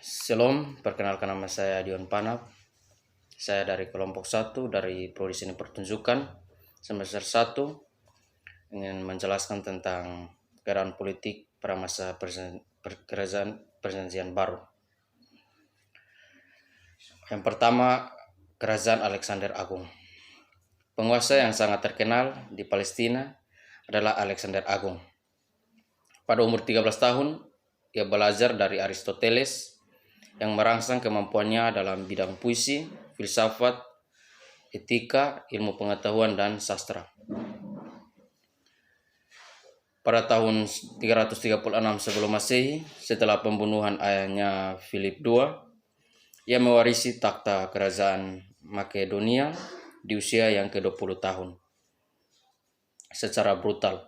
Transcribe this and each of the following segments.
Shalom, perkenalkan nama saya Dion Panap. Saya dari kelompok 1 dari Prodi Seni Pertunjukan semester 1 ingin menjelaskan tentang keadaan politik pada masa kerajaan perjanjian baru. Yang pertama, Kerajaan Alexander Agung. Penguasa yang sangat terkenal di Palestina adalah Alexander Agung. Pada umur 13 tahun, ia belajar dari Aristoteles yang merangsang kemampuannya dalam bidang puisi, filsafat, etika, ilmu pengetahuan, dan sastra. Pada tahun 336 sebelum Masehi, setelah pembunuhan ayahnya Philip II, ia mewarisi takhta kerajaan Makedonia di usia yang ke-20 tahun. Secara brutal,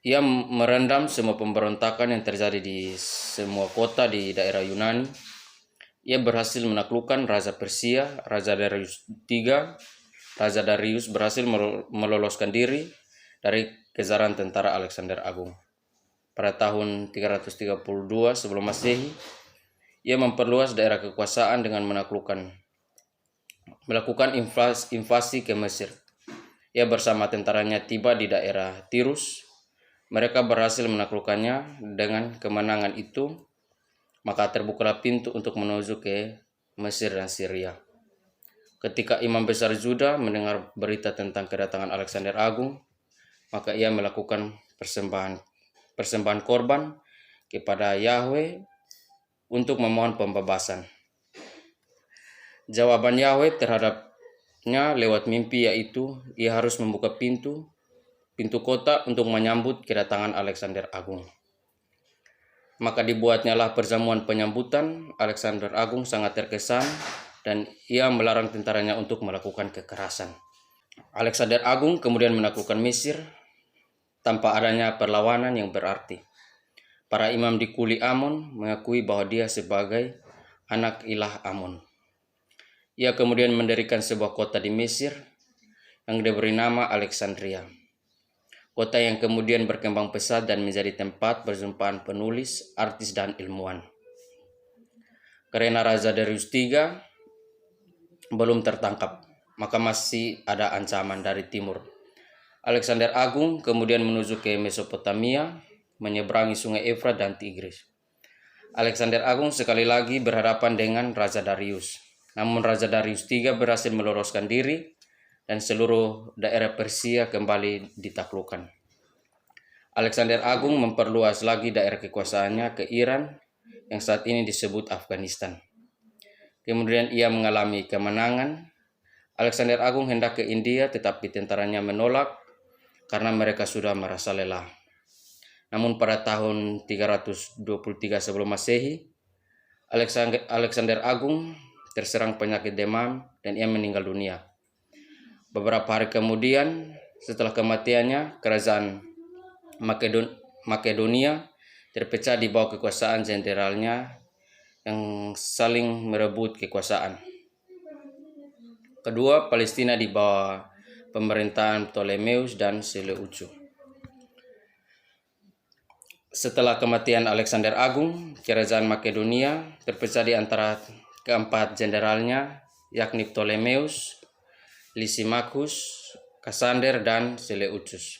ia merendam semua pemberontakan yang terjadi di semua kota di daerah Yunani. Ia berhasil menaklukkan Raja Persia, Raja Darius III. Raja Darius berhasil meloloskan diri dari kejaran tentara Alexander Agung. Pada tahun 332 sebelum Masehi, ia memperluas daerah kekuasaan dengan melakukan invasi ke Mesir. Ia bersama tentaranya tiba di daerah Tirus. Mereka berhasil menaklukkannya. Dengan kemenangan itu, maka terbukalah pintu untuk menuju ke Mesir dan Syria. Ketika Imam Besar Juda mendengar berita tentang kedatangan Alexander Agung, maka ia melakukan persembahan korban kepada Yahweh untuk memohon pembebasan. Jawaban Yahweh terhadapnya lewat mimpi, yaitu ia harus membuka pintu kota untuk menyambut kedatangan Alexander Agung. Maka dibuatnyalah perjamuan penyambutan. Alexander Agung sangat terkesan dan ia melarang tentaranya untuk melakukan kekerasan. Alexander Agung kemudian menaklukkan Mesir tanpa adanya perlawanan yang berarti. Para imam di Kuli Amon mengakui bahwa dia sebagai anak ilah Amon. Ia kemudian mendirikan sebuah kota di Mesir yang diberi nama Alexandria. Kota yang kemudian berkembang pesat dan menjadi tempat perjumpaan penulis, artis, dan ilmuwan. Karena Raja Darius III belum tertangkap, maka masih ada ancaman dari timur. Alexander Agung kemudian menuju ke Mesopotamia, menyeberangi sungai Efrat dan Tigris. Alexander Agung sekali lagi berhadapan dengan Raja Darius. Namun Raja Darius III berhasil meloloskan diri dan seluruh daerah Persia kembali ditaklukkan. Alexander Agung memperluas lagi daerah kekuasaannya ke Iran yang saat ini disebut Afghanistan. Kemudian ia mengalami kemenangan. Alexander Agung hendak ke India, tetapi tentaranya menolak karena mereka sudah merasa lelah. Namun pada tahun 323 sebelum Masehi, Alexander Agung terserang penyakit demam dan ia meninggal dunia. Beberapa hari kemudian, setelah kematiannya, kerajaan Makedonia terpecah di bawah kekuasaan jenderalnya yang saling merebut kekuasaan. Kedua, Palestina di bawah pemerintahan Ptolemeus dan Seleucus. Setelah kematian Alexander Agung, kerajaan Makedonia terpecah di antara keempat jenderalnya, yakni Ptolemeus, Lysimachus, Cassander, dan Seleucus.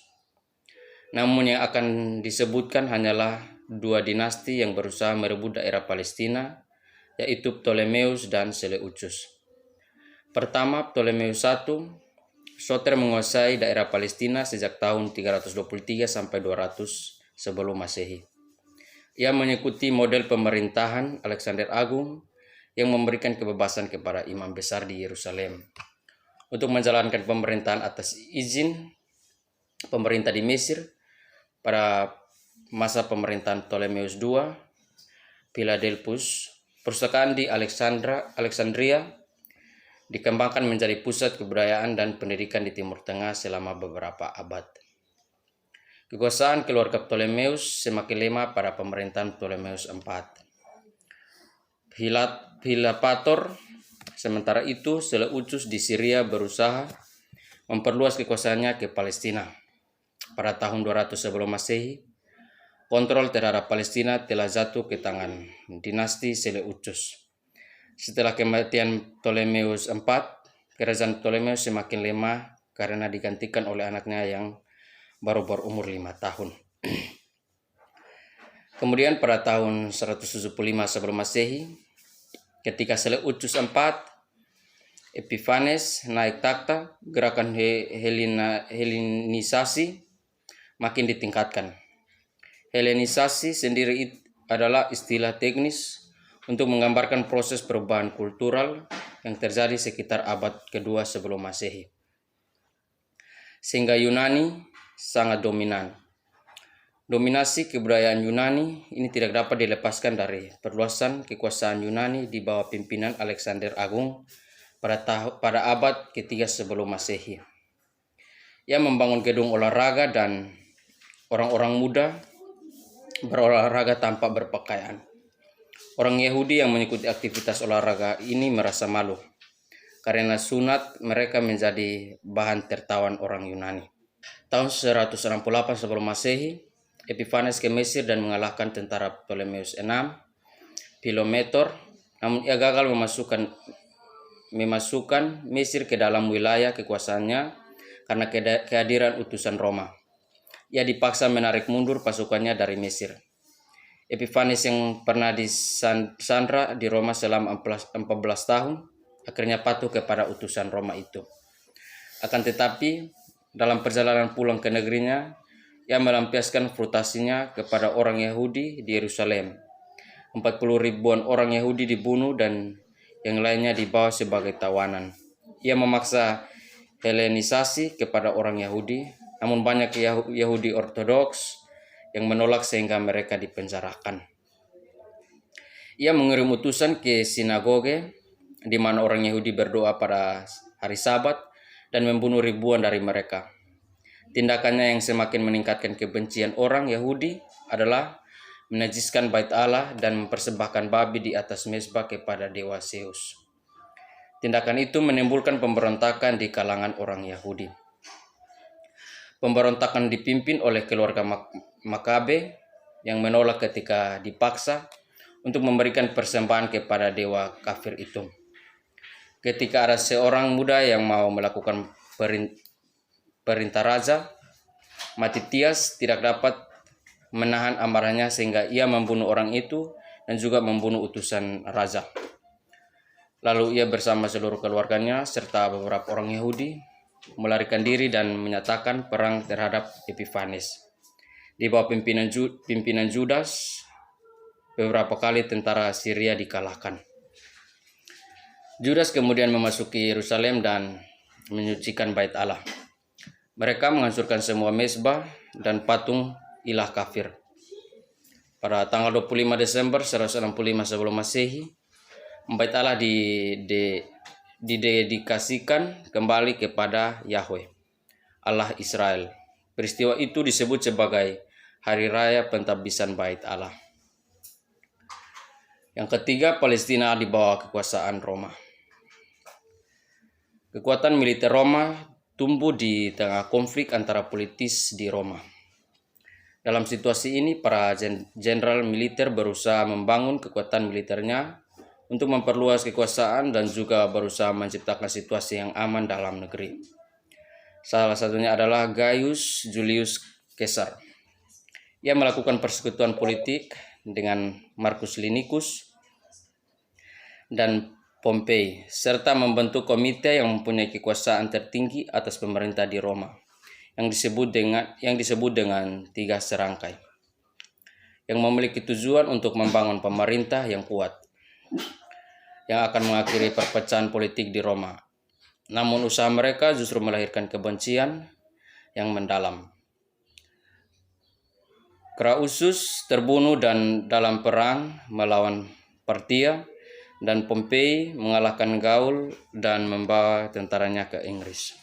Namun yang akan disebutkan hanyalah dua dinasti yang berusaha merebut daerah Palestina, yaitu Ptolemeus dan Seleucus. Pertama, Ptolemeus I, Soter menguasai daerah Palestina sejak tahun 323 sampai 200 sebelum Masehi. Ia mengikuti model pemerintahan Alexander Agung yang memberikan kebebasan kepada imam besar di Yerusalem untuk menjalankan pemerintahan atas izin pemerintah di Mesir. Pada masa pemerintahan Ptolemeus II, Philadelphus, perpustakaan di Alexandria dikembangkan menjadi pusat kebudayaan dan pendidikan di Timur Tengah selama beberapa abad. Kekuasaan keluarga Ptolemeus semakin lemah pada pemerintahan Ptolemeus IV. Philopator. Sementara itu, Seleucus di Syria berusaha memperluas kekuasaannya ke Palestina. Pada tahun 200 sebelum Masehi, kontrol terhadap Palestina telah jatuh ke tangan dinasti Seleucus. Setelah kematian Ptolemeus IV, kerajaan Ptolemeus semakin lemah karena digantikan oleh anaknya yang baru berumur 5 tahun. Kemudian pada tahun 175 sebelum Masehi, ketika Seleucus IV, Epiphanes naik takhta, gerakan Helenisasi makin ditingkatkan. Helenisasi sendiri adalah istilah teknis untuk menggambarkan proses perubahan kultural yang terjadi sekitar abad kedua sebelum Masehi, sehingga Yunani sangat dominan. Dominasi kebudayaan Yunani ini tidak dapat dilepaskan dari perluasan kekuasaan Yunani di bawah pimpinan Alexander Agung pada abad ketiga sebelum Masehi. Ia membangun gedung olahraga dan orang-orang muda berolahraga tanpa berpakaian. Orang Yahudi yang mengikuti aktivitas olahraga ini merasa malu karena sunat mereka menjadi bahan tertawan orang Yunani. Tahun 168 sebelum Masehi, Epiphanes ke Mesir dan mengalahkan tentara Ptolemeus VI, Philometor, namun ia gagal memasukkan Mesir ke dalam wilayah kekuasaannya karena kehadiran utusan Roma. Ia dipaksa menarik mundur pasukannya dari Mesir. Epiphanes yang pernah disandra di Roma selama 14 tahun akhirnya patuh kepada utusan Roma itu. Akan tetapi, dalam perjalanan pulang ke negerinya, ia melampiaskan frustasinya kepada orang Yahudi di Yerusalem. 40 ribuan orang Yahudi dibunuh dan yang lainnya dibawa sebagai tawanan. Ia memaksa Helenisasi kepada orang Yahudi, namun banyak Yahudi Ortodoks yang menolak sehingga mereka dipenjarakan. Ia mengirim utusan ke sinagoge di mana orang Yahudi berdoa pada hari Sabat dan membunuh ribuan dari mereka. Tindakannya yang semakin meningkatkan kebencian orang Yahudi adalah menajiskan bait Allah dan mempersembahkan babi di atas mezbah kepada dewa Zeus. Tindakan itu menimbulkan pemberontakan di kalangan orang Yahudi. Pemberontakan dipimpin oleh keluarga Makabe yang menolak ketika dipaksa untuk memberikan persembahan kepada dewa kafir itu. Ketika ada seorang muda yang mau melakukan perintah raja, Matitias tidak dapat menahan amarahnya sehingga ia membunuh orang itu dan juga membunuh utusan raja. Lalu ia bersama seluruh keluarganya serta beberapa orang Yahudi melarikan diri dan menyatakan perang terhadap Epiphanes. Di bawah pimpinan Judas, beberapa kali tentara Syria dikalahkan. Judas kemudian memasuki Yerusalem dan menyucikan bait Allah. Mereka menghancurkan semua mezbah dan patung ilah kafir. Pada tanggal 25 Desember 165 sebelum Masehi, bait Allah didedikasikan kembali kepada Yahweh, Allah Israel. Peristiwa itu disebut sebagai Hari Raya Pentahbisan Bait Allah. Yang ketiga, Palestina di bawah kekuasaan Roma. Kekuatan militer Roma tumbuh di tengah konflik antara politis di Roma. Dalam situasi ini, para jenderal militer berusaha membangun kekuatan militernya untuk memperluas kekuasaan dan juga berusaha menciptakan situasi yang aman dalam negeri. Salah satunya adalah Gaius Julius Caesar. Ia melakukan persekutuan politik dengan Marcus Linicus dan Pompei, serta membentuk komite yang mempunyai kekuasaan tertinggi atas pemerintah di Roma, yang disebut dengan tiga serangkai, yang memiliki tujuan untuk membangun pemerintah yang kuat, yang akan mengakhiri perpecahan politik di Roma. Namun usaha mereka justru melahirkan kebencian yang mendalam. Crassus terbunuh dan dalam perang melawan Partia, dan Pompei mengalahkan Gaul dan membawa tentaranya ke Inggris.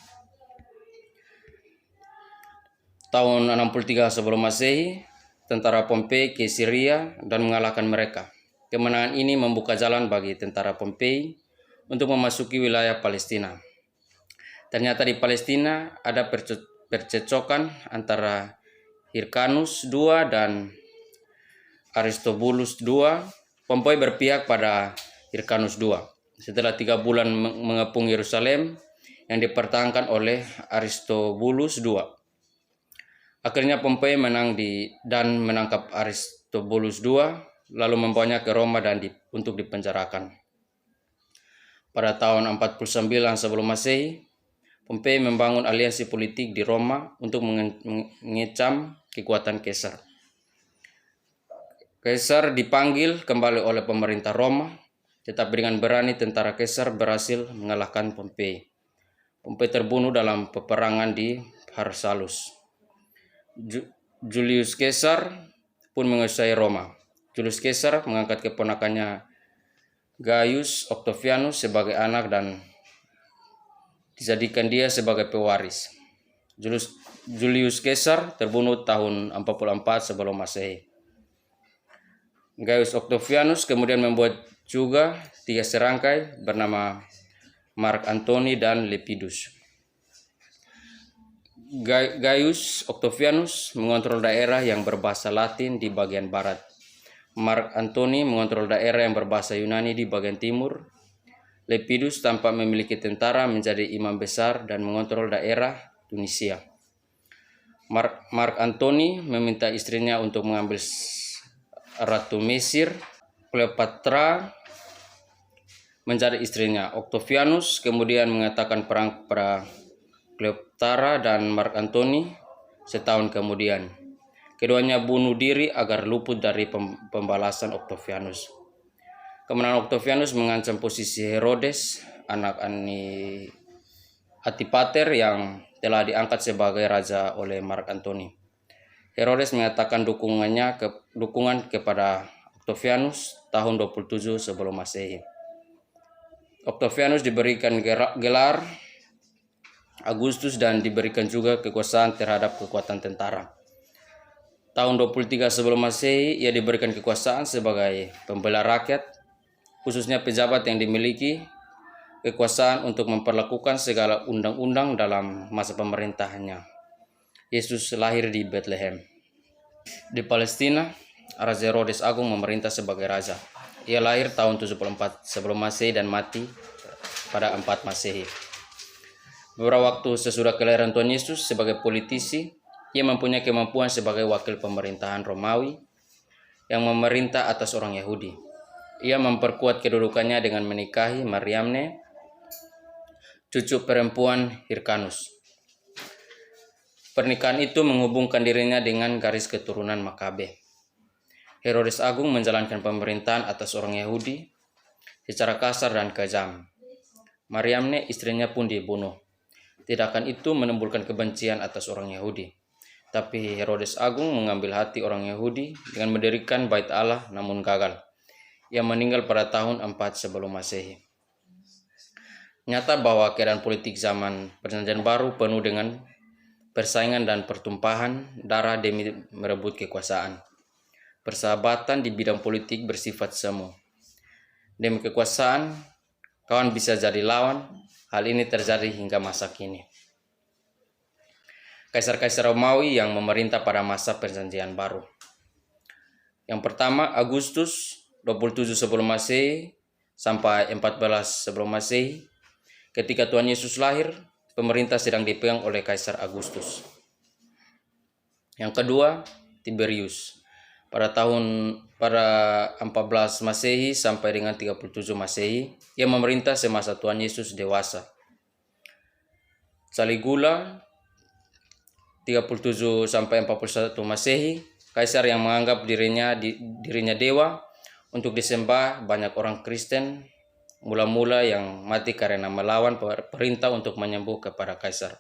Tahun 63 sebelum Masehi, tentara Pompei ke Syria dan mengalahkan mereka. Kemenangan ini membuka jalan bagi tentara Pompei untuk memasuki wilayah Palestina. Ternyata di Palestina ada percecokan antara Hyrcanus II dan Aristobulus II, Pompei berpihak pada Hyrcanus II. Setelah 3 bulan mengepung Yerusalem yang dipertahankan oleh Aristobulus II, akhirnya Pompei dan menangkap Aristobulus II, lalu membawanya ke Roma untuk dipenjarakan. Pada tahun 49 sebelum Masehi, Pompei membangun aliansi politik di Roma untuk mengecam kekuatan Kaisar. Kaisar dipanggil kembali oleh pemerintah Roma, tetapi dengan berani tentara Kaisar berhasil mengalahkan Pompei. Pompei terbunuh dalam peperangan di Pharsalus. Julius Caesar pun menguasai Roma. Julius Caesar mengangkat keponakannya Gaius Octavianus sebagai anak dan dijadikan dia sebagai pewaris. Julius Caesar terbunuh tahun 44 sebelum Masehi. Gaius Octavianus kemudian membuat juga 3 serangkai bernama Mark Antony dan Lepidus. Gaius Octavianus mengontrol daerah yang berbahasa Latin di bagian barat. Mark Antony mengontrol daerah yang berbahasa Yunani di bagian timur. Lepidus tanpa memiliki tentara menjadi imam besar dan mengontrol daerah Tunisia. Mark Antony meminta istrinya untuk mengambil Ratu Mesir, Cleopatra, menjadi istrinya. Octavianus kemudian mengatakan perang kepada Cleopatra dan Mark Antony setahun kemudian. Keduanya bunuh diri agar luput dari pembalasan Octavianus. Kemenangan Octavianus mengancam posisi Herodes, anak Antipater yang telah diangkat sebagai raja oleh Mark Antony. Herodes mengatakan dukungan kepada Octavianus tahun 27 sebelum Masehi. Octavianus diberikan gelar Augustus dan diberikan juga kekuasaan terhadap kekuatan tentara. Tahun 23 sebelum Masehi, ia diberikan kekuasaan sebagai pembela rakyat, khususnya pejabat yang dimiliki kekuasaan untuk memperlakukan segala undang-undang dalam masa pemerintahannya. Yesus lahir di Bethlehem. Di Palestina, Raja Herodes Agung memerintah sebagai raja. Ia lahir tahun 74 sebelum Masehi dan mati pada 4 Masehi. Beberapa waktu sesudah kelahiran Tuhan Yesus sebagai politisi, ia mempunyai kemampuan sebagai wakil pemerintahan Romawi yang memerintah atas orang Yahudi. Ia memperkuat kedudukannya dengan menikahi Mariamne, cucu perempuan Hyrcanus. Pernikahan itu menghubungkan dirinya dengan garis keturunan Makabe. Herodes Agung menjalankan pemerintahan atas orang Yahudi secara kasar dan kejam. Mariamne, istrinya pun dibunuh. Tindakan itu menimbulkan kebencian atas orang Yahudi. Tapi Herodes Agung mengambil hati orang Yahudi dengan mendirikan Bait Allah namun gagal. Ia meninggal pada tahun 4 sebelum Masehi. Nyata bahwa keadaan politik zaman Perjanjian Baru penuh dengan persaingan dan pertumpahan darah demi merebut kekuasaan. Persahabatan di bidang politik bersifat semu. Demi kekuasaan, kawan bisa jadi lawan. Hal ini terjadi hingga masa kini. Kaisar-kaisar Romawi yang memerintah pada masa Perjanjian Baru. Yang pertama, Agustus 27 sebelum Masehi sampai 14 sebelum Masehi. Ketika Tuhan Yesus lahir, pemerintah sedang dipegang oleh Kaisar Agustus. Yang kedua, Tiberius. Pada 14 Masehi sampai dengan 37 Masehi, ia memerintah semasa Tuhan Yesus dewasa. Caligula 37 sampai 41 Masehi, kaisar yang menganggap dirinya dewa untuk disembah. Banyak orang Kristen mula-mula yang mati karena melawan perintah untuk menyembah kepada kaisar.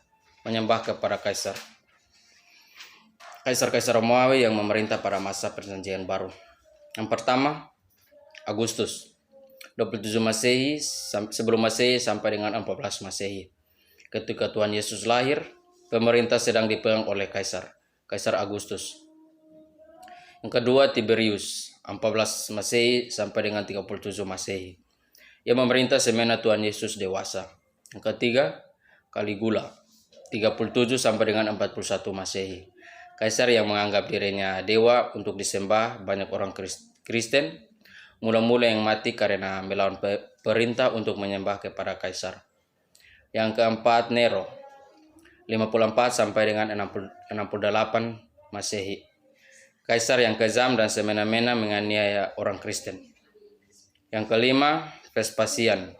Kaisar-kaisar Romawi yang memerintah pada masa Perjanjian Baru. Yang pertama, Agustus 27 Masehi sebelum Masehi sampai dengan 14 Masehi. Ketika Tuhan Yesus lahir, pemerintah sedang dipegang oleh Kaisar Agustus. Yang kedua, Tiberius 14 Masehi sampai dengan 37 Masehi. Ia memerintah semena Tuhan Yesus dewasa. Yang ketiga, Caligula 37 sampai dengan 41 Masehi. Kaisar yang menganggap dirinya dewa untuk disembah banyak orang Kristen, mula-mula yang mati karena melawan perintah untuk menyembah kepada kaisar. Yang keempat, Nero, 54 sampai dengan 68 Masehi. Kaisar yang kejam dan semena-mena menganiaya orang Kristen. Yang kelima, Vespasian,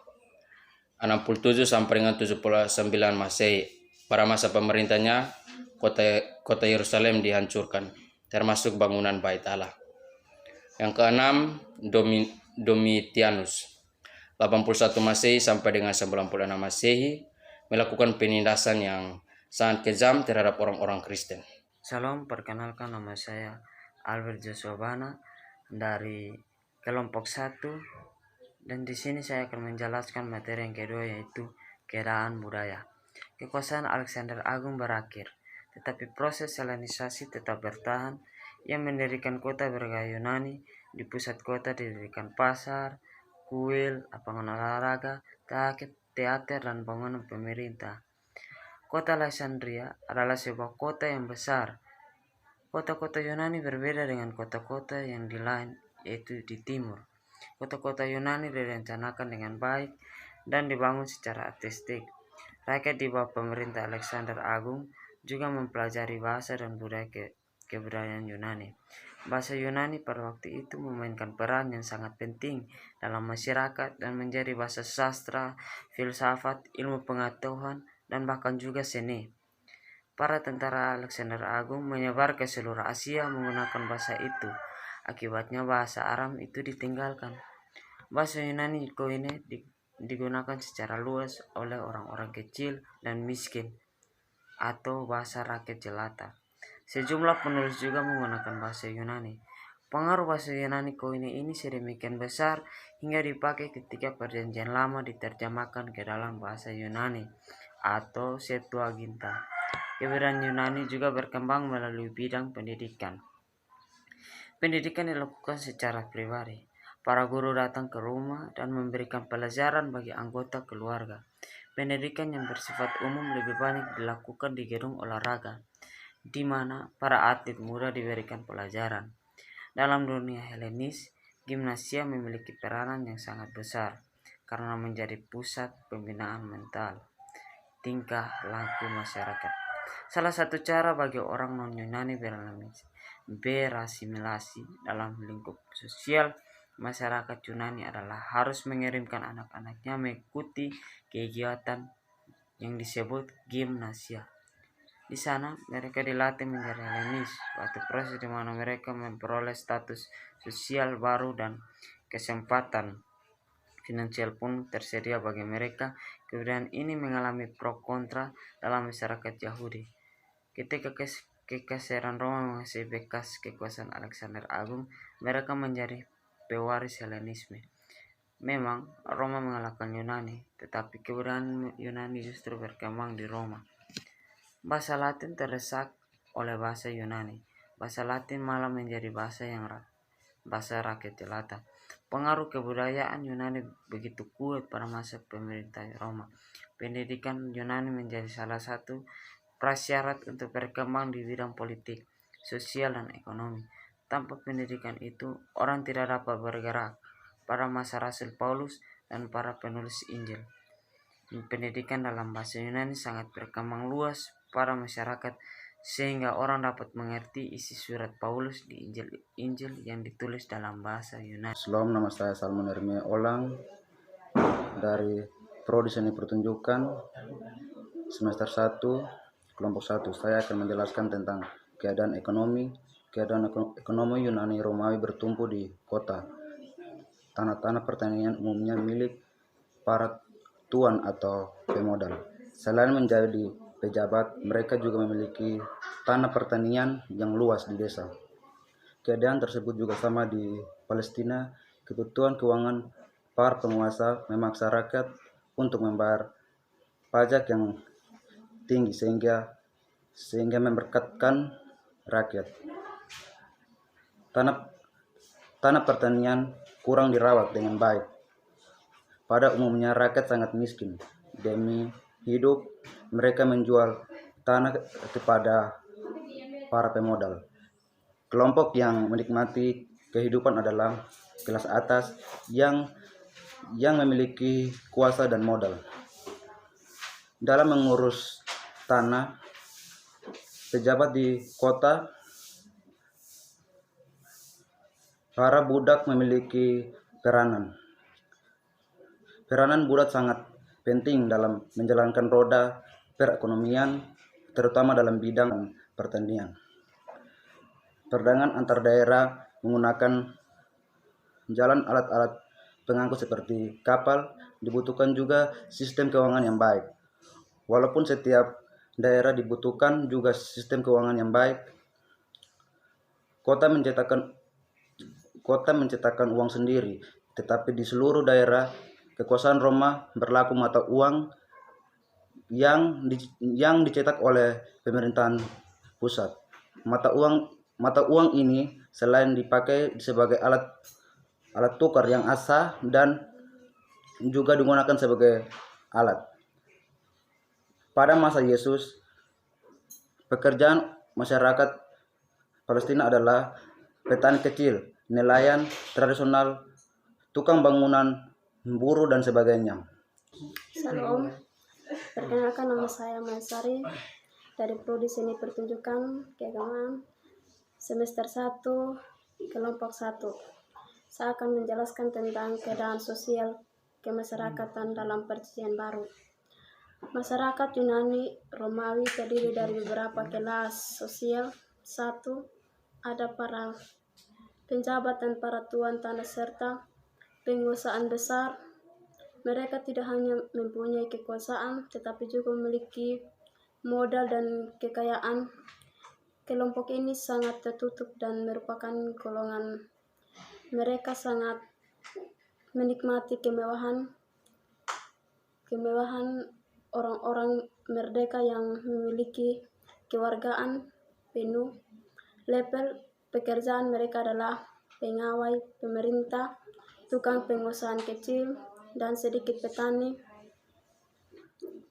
67 sampai dengan 79 Masehi. Pada masa pemerintahnya, kota Yerusalem dihancurkan, termasuk bangunan Bait Allah. Yang keenam, Domitianus, 81 Masehi sampai dengan 96 Masehi, melakukan penindasan yang sangat kejam terhadap orang-orang Kristen. Salam, perkenalkan nama saya Albert Joshua Bana dari kelompok 1, dan di sini saya akan menjelaskan materi yang kedua, yaitu keadaan budaya. Kekuasaan Alexander Agung berakhir, tetapi proses helenisasi tetap bertahan. Ia mendirikan kota bergaya Yunani. Di pusat kota didirikan pasar, kuil, lapangan olahraga, teater, dan bangunan pemerintah. Kota Alexandria adalah sebuah kota yang besar. Kota-kota Yunani berbeda dengan kota-kota yang di lain, yaitu di timur. Kota-kota Yunani direncanakan dengan baik dan dibangun secara artistik. Rakyat di bawah pemerintah Alexander Agung juga mempelajari bahasa dan budaya kebudayaan Yunani. Bahasa Yunani pada waktu itu memainkan peran yang sangat penting dalam masyarakat dan menjadi bahasa sastra, filsafat, ilmu pengetahuan, dan bahkan juga seni. Para tentara Alexander Agung menyebar ke seluruh Asia menggunakan bahasa itu. Akibatnya bahasa Aram itu ditinggalkan. Bahasa Yunani Koine digunakan secara luas oleh orang-orang kecil dan miskin atau bahasa rakyat jelata. Sejumlah penulis juga menggunakan bahasa Yunani. Pengaruh bahasa Yunani Koine ini sedemikian besar hingga dipakai ketika Perjanjian Lama diterjemahkan ke dalam bahasa Yunani atau Septuaginta. Kebudayaan Yunani juga berkembang melalui bidang pendidikan. Pendidikan dilakukan secara pribadi. Para guru datang ke rumah dan memberikan pelajaran bagi anggota keluarga. Pendidikan yang bersifat umum lebih banyak dilakukan di gedung olahraga, di mana para atlet muda diberikan pelajaran. Dalam dunia Helenis, gimnasia memiliki peranan yang sangat besar karena menjadi pusat pembinaan mental, tingkah laku masyarakat. Salah satu cara bagi orang non-Yunani berasimilasi dalam lingkup sosial masyarakat Yunani adalah harus mengirimkan anak-anaknya mengikuti kegiatan yang disebut gimnasia. Di sana mereka dilatih menjadi Helenis, suatu proses di mana mereka memperoleh status sosial baru dan kesempatan finansial pun tersedia bagi mereka. Kebudayaan ini mengalami pro kontra dalam masyarakat Yahudi. Ketika kekaisaran Roma menguasai bekas kekuasaan Alexander Agung, mereka menjadi pewaris Helenisme. Memang Roma mengalahkan Yunani, tetapi kebudayaan Yunani justru berkembang di Roma. Bahasa Latin terdesak oleh bahasa Yunani. Bahasa Latin malah menjadi bahasa rakyat jelata. Pengaruh kebudayaan Yunani begitu kuat pada masa pemerintah Roma. Pendidikan Yunani menjadi salah satu prasyarat untuk berkembang di bidang politik, sosial, dan ekonomi. Tanpa pendidikan itu, orang tidak dapat bergerak. Pada masa Rasul Paulus dan para penulis Injil, pendidikan dalam bahasa Yunani sangat berkembang luas pada masyarakat sehingga orang dapat mengerti isi surat Paulus di Injil yang ditulis dalam bahasa Yunani. Shalom, nama saya Salmon Hermia Olang dari Prodi Seni Pertunjukan semester 1 kelompok 1. Saya akan menjelaskan tentang keadaan ekonomi Yunani Romawi bertumpu di kota. Tanah-tanah pertanian umumnya milik para tuan atau pemodal. Selain menjadi pejabat, mereka juga memiliki tanah pertanian yang luas di desa. Keadaan tersebut juga sama di Palestina. Kebutuhan keuangan para penguasa memaksa rakyat untuk membayar pajak yang tinggi sehingga memberkatkan rakyat. Tanah pertanian kurang dirawat dengan baik. Pada umumnya rakyat sangat miskin. Demi hidup mereka menjual tanah kepada para pemodal. Kelompok yang menikmati kehidupan adalah kelas atas yang memiliki kuasa dan modal. Dalam mengurus tanah, pejabat di kota, para budak memiliki peranan. Peranan budak sangat penting dalam menjalankan roda perekonomian, terutama dalam bidang pertanian. Perdagangan antar daerah menggunakan jalan alat-alat pengangkut seperti kapal, dibutuhkan juga sistem keuangan yang baik. Walaupun setiap daerah dibutuhkan juga sistem keuangan yang baik, kota mencetakkan uang sendiri, tetapi di seluruh daerah kekuasaan Roma berlaku mata uang yang dicetak oleh pemerintahan pusat. Mata uang ini selain dipakai sebagai alat tukar yang sah dan juga digunakan sebagai alat. Pada masa Yesus, pekerjaan masyarakat Palestina adalah petani kecil, nelayan tradisional, tukang bangunan, buruh dan sebagainya. Salam, perkenalkan nama saya Mansari dari Prodi Seni Pertunjukan Keagamaan semester 1 kelompok 1. Saya akan menjelaskan tentang keadaan sosial kemasyarakatan dalam Perjanjian Baru. Masyarakat Yunani Romawi terdiri dari beberapa kelas sosial. 1. Ada para penjabat dan para tuan tanah serta penguasaan besar. Mereka tidak hanya mempunyai kekuasaan, tetapi juga memiliki modal dan kekayaan. Kelompok ini sangat tertutup dan merupakan golongan. Mereka sangat menikmati kemewahan orang-orang merdeka yang memiliki kewargaan penuh. Level pekerjaan mereka adalah pegawai pemerintah, tukang pengusahaan kecil, dan sedikit petani.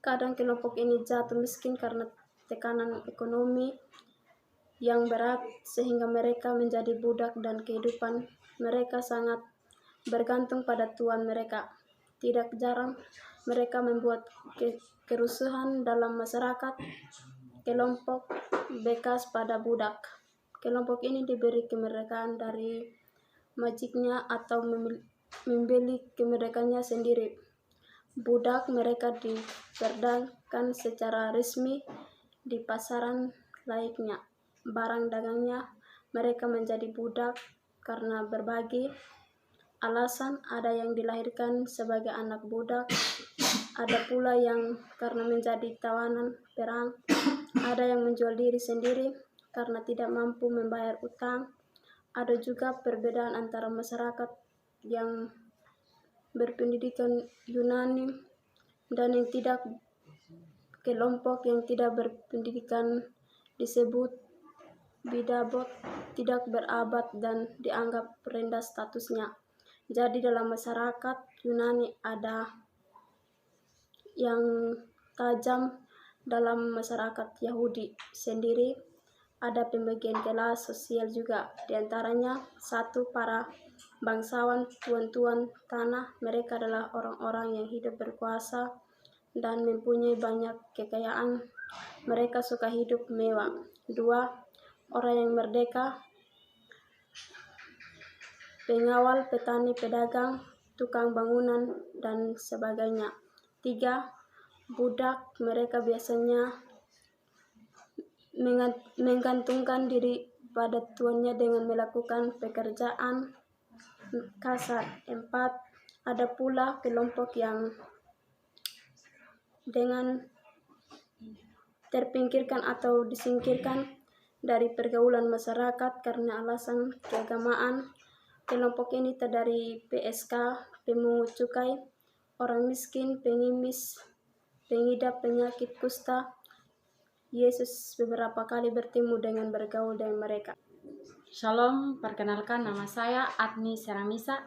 Kadang kelompok ini jatuh miskin karena tekanan ekonomi yang berat sehingga mereka menjadi budak dan kehidupan mereka sangat bergantung pada tuan mereka. Tidak jarang mereka membuat kerusuhan dalam masyarakat. Kelompok bekas pada budak. Kelompok ini diberi kemerdekaan dari majiknya atau membeli kemerdekaannya sendiri. Budak mereka diperdagangkan secara resmi di pasaran layaknya barang dagangnya. Mereka menjadi budak karena berbagai alasan. Ada yang dilahirkan sebagai anak budak, ada pula yang karena menjadi tawanan perang, ada yang menjual diri sendiri karena tidak mampu membayar utang. Ada juga perbedaan antara masyarakat yang berpendidikan Yunani dan yang tidak. Kelompok yang tidak berpendidikan disebut bidabot, tidak berabad dan dianggap rendah statusnya. Jadi dalam masyarakat Yunani ada yang tajam. Dalam masyarakat Yahudi sendiri ada pembagian kelas sosial juga. Di antaranya 1. Para bangsawan tuan-tuan tanah. Mereka adalah orang-orang yang hidup berkuasa dan mempunyai banyak kekayaan. Mereka suka hidup mewah. 2. Orang yang merdeka, pengawal, petani, pedagang, tukang bangunan, dan sebagainya. 3. Budak, mereka biasanya menggantungkan diri pada tuannya dengan melakukan pekerjaan kasar. 4. Ada pula kelompok yang dengan terpinggirkan atau disingkirkan dari pergaulan masyarakat karena alasan keagamaan. Kelompok ini terdiri PSK, pemungut cukai, orang miskin, pengemis, pengidap penyakit kusta. Yesus beberapa kali bertemu dengan bergaul dengan mereka. Shalom, perkenalkan nama saya Agni Seramisa,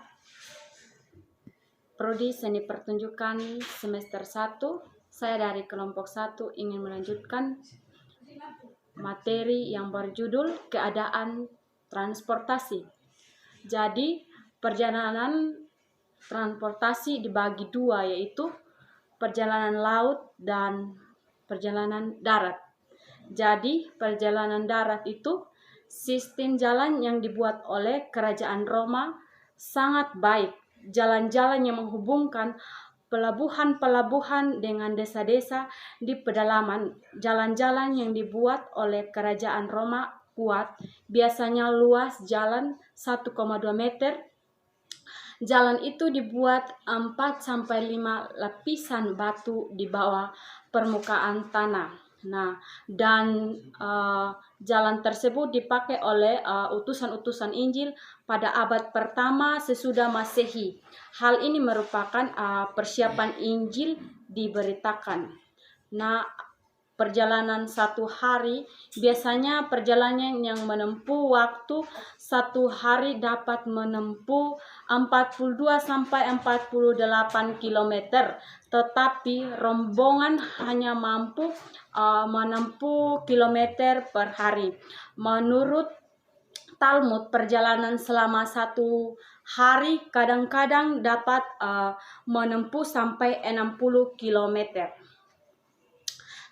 Prodi Seni Pertunjukan semester 1. Saya dari kelompok 1 ingin melanjutkan materi yang berjudul keadaan transportasi. Jadi perjalanan transportasi dibagi dua, yaitu perjalanan laut dan perjalanan darat. Jadi perjalanan darat itu sistem jalan yang dibuat oleh Kerajaan Roma sangat baik. Jalan-jalan yang menghubungkan pelabuhan-pelabuhan dengan desa-desa di pedalaman. Jalan-jalan yang dibuat oleh Kerajaan Roma kuat, biasanya luas jalan 1,2 meter. Jalan itu dibuat 4-5 lapisan batu di bawah permukaan tanah. Nah, dan jalan tersebut dipakai oleh utusan-utusan Injil pada abad pertama sesudah Masehi. Hal ini merupakan persiapan Injil diberitakan. Nah, perjalanan 1 hari, biasanya perjalanan yang menempuh waktu 1 hari dapat menempuh 42-48 km, tetapi rombongan hanya mampu menempuh kilometer per hari. Menurut Talmud, perjalanan selama 1 hari kadang-kadang dapat menempuh sampai 60 km.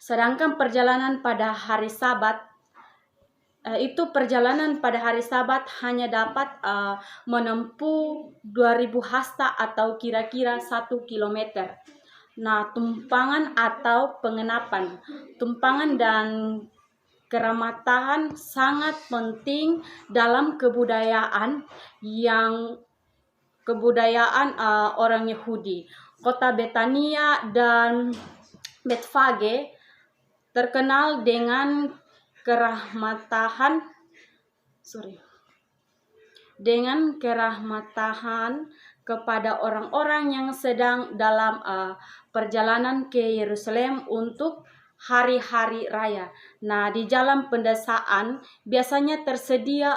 Sedangkan perjalanan pada hari Sabat, perjalanan pada hari Sabat hanya dapat menempuh 2000 hasta atau kira-kira 1 km. Nah, tumpangan atau pengenapan. Tumpangan dan keramatan sangat penting dalam kebudayaan orang Yahudi. Kota Betania dan Betfage terkenal dengan kerahmatan kepada orang-orang yang sedang dalam perjalanan ke Yerusalem untuk hari-hari raya. Nah, di jalan pendesaan biasanya tersedia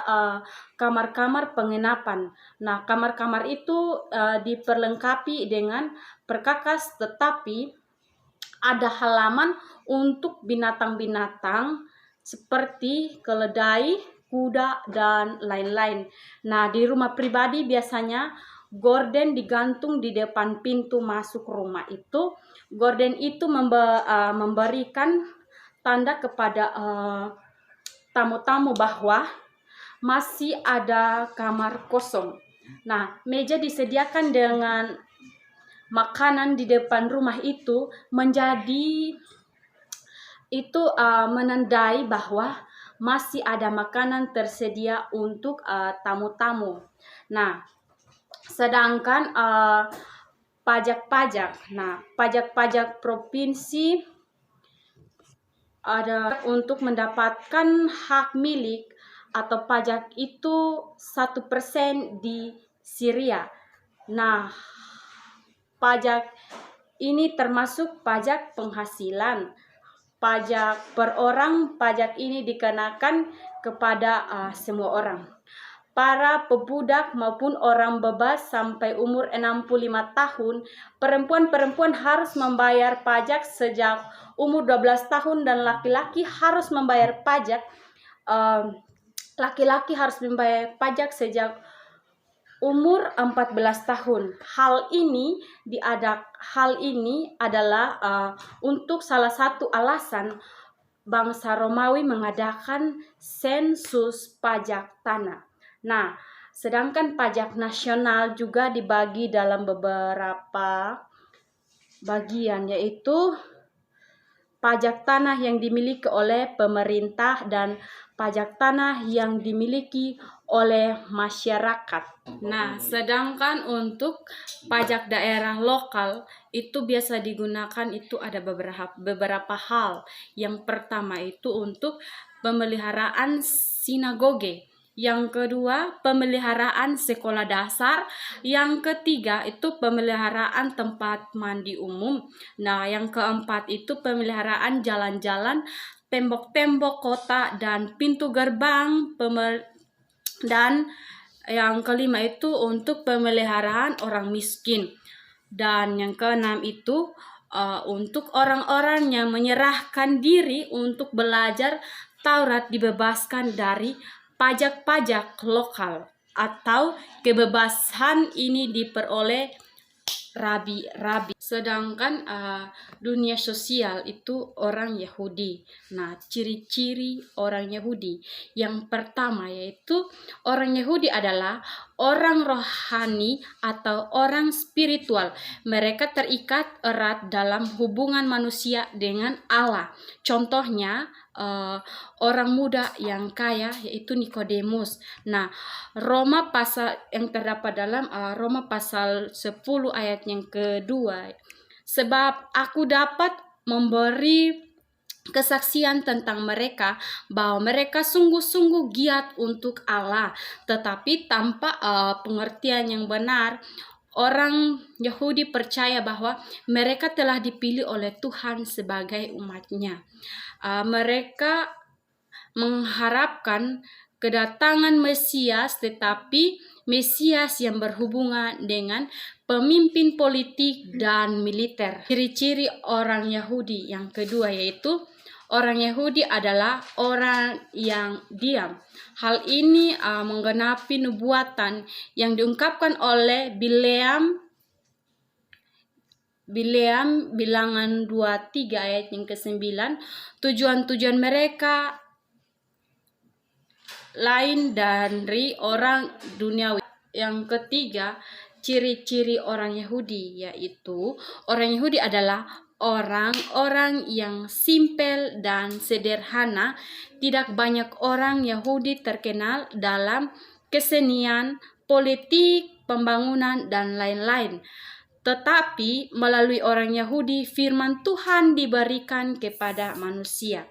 kamar-kamar penginapan. Nah, kamar-kamar itu diperlengkapi dengan perkakas, tetapi ada halaman untuk binatang-binatang seperti keledai, kuda, dan lain-lain. Nah, di rumah pribadi biasanya gorden digantung di depan pintu masuk rumah itu. Gorden itu memberikan tanda kepada tamu-tamu bahwa masih ada kamar kosong. Nah, meja disediakan dengan makanan di depan rumah itu menandai bahwa masih ada makanan tersedia untuk tamu-tamu. Nah, sedangkan pajak-pajak. Nah, pajak-pajak provinsi ada untuk mendapatkan hak milik atau pajak itu 1% di Syria. Nah, pajak ini termasuk pajak penghasilan. Pajak per orang, pajak ini dikenakan kepada semua orang. Para pebudak maupun orang bebas sampai umur 65 tahun, perempuan-perempuan harus membayar pajak sejak umur 12 tahun dan laki-laki harus membayar pajak. Laki-laki harus membayar pajak sejak umur 14 tahun. Hal ini adalah untuk salah satu alasan bangsa Romawi mengadakan sensus pajak tanah. Nah, sedangkan pajak nasional juga dibagi dalam beberapa bagian, yaitu pajak tanah yang dimiliki oleh pemerintah dan pajak tanah yang dimiliki oleh masyarakat. Nah, sedangkan untuk pajak daerah lokal itu biasa digunakan itu ada beberapa hal. Yang pertama itu untuk pemeliharaan sinagoge. Yang kedua, pemeliharaan sekolah dasar. Yang ketiga, itu pemeliharaan tempat mandi umum. Nah, yang keempat itu pemeliharaan jalan-jalan, tembok-tembok kota, dan pintu gerbang. Dan yang kelima itu untuk pemeliharaan orang miskin. Dan yang keenam itu untuk orang-orang yang menyerahkan diri untuk belajar Taurat dibebaskan dari pajak-pajak lokal, atau kebebasan ini diperoleh rabi-rabi. Sedangkan dunia sosial itu orang Yahudi. Nah, ciri-ciri orang Yahudi yang pertama yaitu orang Yahudi adalah orang rohani atau orang spiritual. Mereka terikat erat dalam hubungan manusia dengan Allah. Contohnya orang muda yang kaya yaitu Nikodemus. Nah, Roma pasal yang terdapat dalam Roma pasal 10 ayat yang kedua. Sebab aku dapat memberi kesaksian tentang mereka bahwa mereka sungguh-sungguh giat untuk Allah, tetapi tanpa pengertian yang benar. Orang Yahudi percaya bahwa mereka telah dipilih oleh Tuhan sebagai umatnya. Mereka mengharapkan kedatangan Mesias, tetapi Mesias yang berhubungan dengan pemimpin politik dan militer. Ciri-ciri orang Yahudi yang kedua yaitu orang Yahudi adalah orang yang diam. Hal ini menggenapi nubuatan yang diungkapkan oleh Bileam bilangan 23 ayat yang ke-9. Tujuan mereka lain dari orang duniawi. Yang ketiga, ciri-ciri orang Yahudi yaitu orang Yahudi adalah orang-orang yang simpel dan sederhana. Tidak banyak orang Yahudi terkenal dalam kesenian, politik, pembangunan, dan lain-lain. Tetapi melalui orang Yahudi, firman Tuhan diberikan kepada manusia.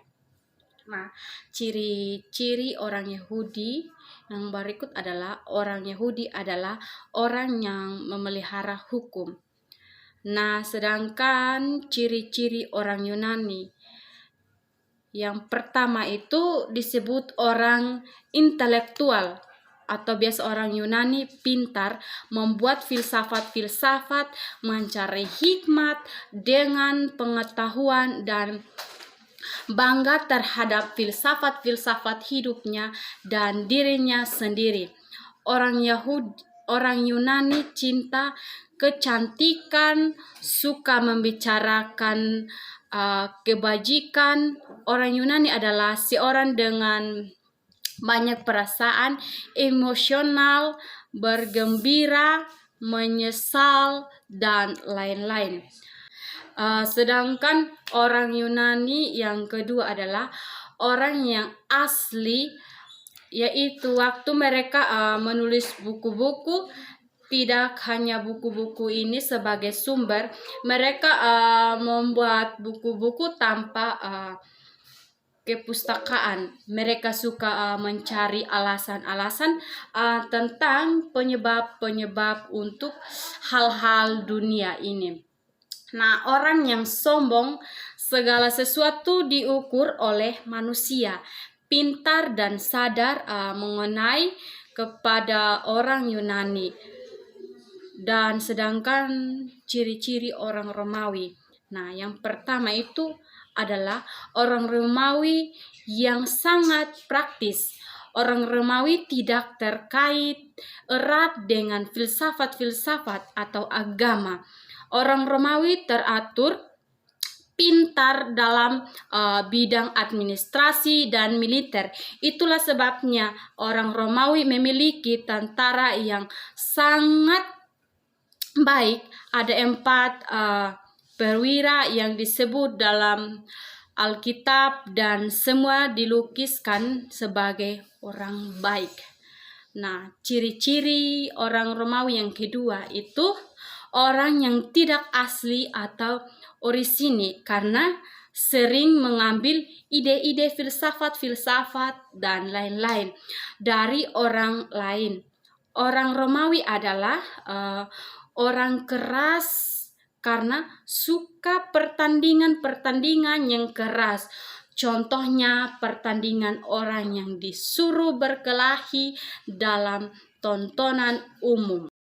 Nah, ciri-ciri orang Yahudi yang berikut adalah orang Yahudi adalah orang yang memelihara hukum. Nah, sedangkan ciri-ciri orang Yunani yang pertama itu disebut orang intelektual, atau biasa orang Yunani pintar, membuat filsafat-filsafat, mencari hikmat dengan pengetahuan dan bangga terhadap filsafat-filsafat hidupnya dan dirinya sendiri. Orang Yunani cinta kecantikan, suka membicarakan kebajikan. Orang Yunani adalah seorang dengan banyak perasaan, emosional, bergembira, menyesal, dan lain-lain. Sedangkan orang Yunani yang kedua adalah orang yang asli, yaitu waktu mereka menulis buku-buku, tidak hanya buku-buku ini sebagai sumber, mereka membuat buku-buku tanpa kepustakaan. Mereka suka mencari alasan-alasan tentang penyebab-penyebab untuk hal-hal dunia ini. Nah, orang yang sombong, segala sesuatu diukur oleh manusia, pintar dan sadar mengenai kepada orang Yunani. Dan sedangkan ciri-ciri orang Romawi. Nah, yang pertama itu adalah orang Romawi yang sangat praktis. Orang Romawi tidak terkait erat dengan filsafat-filsafat atau agama. Orang Romawi teratur, pintar dalam bidang administrasi dan militer. Itulah sebabnya orang Romawi memiliki tentara yang sangat baik. Ada 4 perwira yang disebut dalam Alkitab dan semua dilukiskan sebagai orang baik. Nah, ciri-ciri orang Romawi yang kedua itu orang yang tidak asli atau orisini karena sering mengambil ide-ide filsafat-filsafat dan lain-lain dari orang lain. Orang Romawi adalah orang keras karena suka pertandingan-pertandingan yang keras. Contohnya pertandingan orang yang disuruh berkelahi dalam tontonan umum.